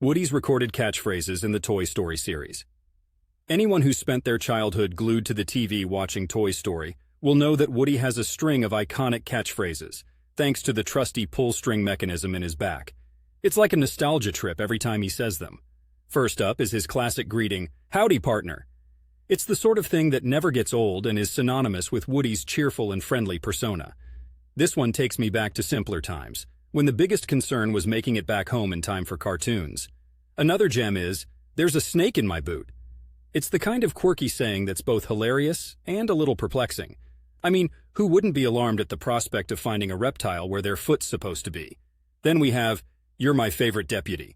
Woody's recorded catchphrases in the Toy Story series. Anyone who's spent their childhood glued to the TV watching Toy Story will know that Woody has a string of iconic catchphrases, thanks to the trusty pull-string mechanism in his back. It's like a nostalgia trip every time he says them. First up is his classic greeting, "Howdy, partner." It's the sort of thing that never gets old and is synonymous with Woody's cheerful and friendly persona. This one takes me back to simpler times, when the biggest concern was making it back home in time for cartoons. Another gem is, "There's a snake in my boot." It's the kind of quirky saying that's both hilarious and a little perplexing. I mean, who wouldn't be alarmed at the prospect of finding a reptile where their foot's supposed to be? Then we have, "You're my favorite deputy."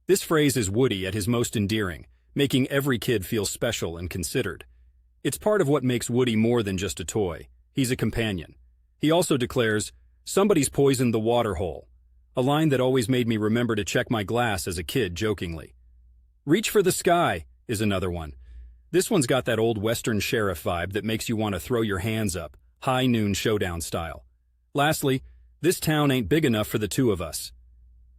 This phrase is Woody at his most endearing, making every kid feel special and considered. It's part of what makes Woody more than just a toy. He's a companion. He also declares, "Somebody's poisoned the water hole," a line that always made me remember to check my glass as a kid jokingly. "Reach for the sky" is another one. This one's got that old Western sheriff vibe that makes you want to throw your hands up, high noon showdown style. Lastly, "This town ain't big enough for the two of us."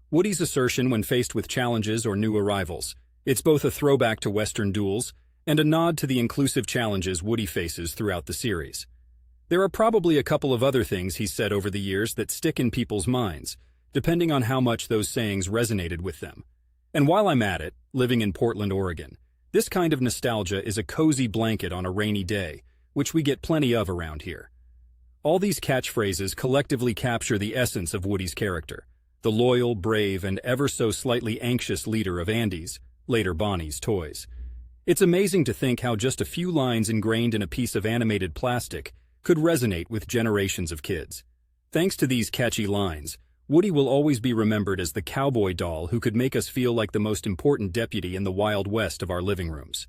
Woody's assertion when faced with challenges or new arrivals. It's both a throwback to Western duels and a nod to the inclusive challenges Woody faces throughout the series. There are probably a couple of other things he's said over the years that stick in people's minds, depending on how much those sayings resonated with them. And while I'm at it, living in Portland, Oregon, this kind of nostalgia is a cozy blanket on a rainy day, which we get plenty of around here. All these catchphrases collectively capture the essence of Woody's character, the loyal, brave, and ever so slightly anxious leader of Andy's, later Bonnie's, toys. It's amazing to think how just a few lines ingrained in a piece of animated plastic could resonate with generations of kids. Thanks to these catchy lines, Woody will always be remembered as the cowboy doll who could make us feel like the most important deputy in the Wild West of our living rooms.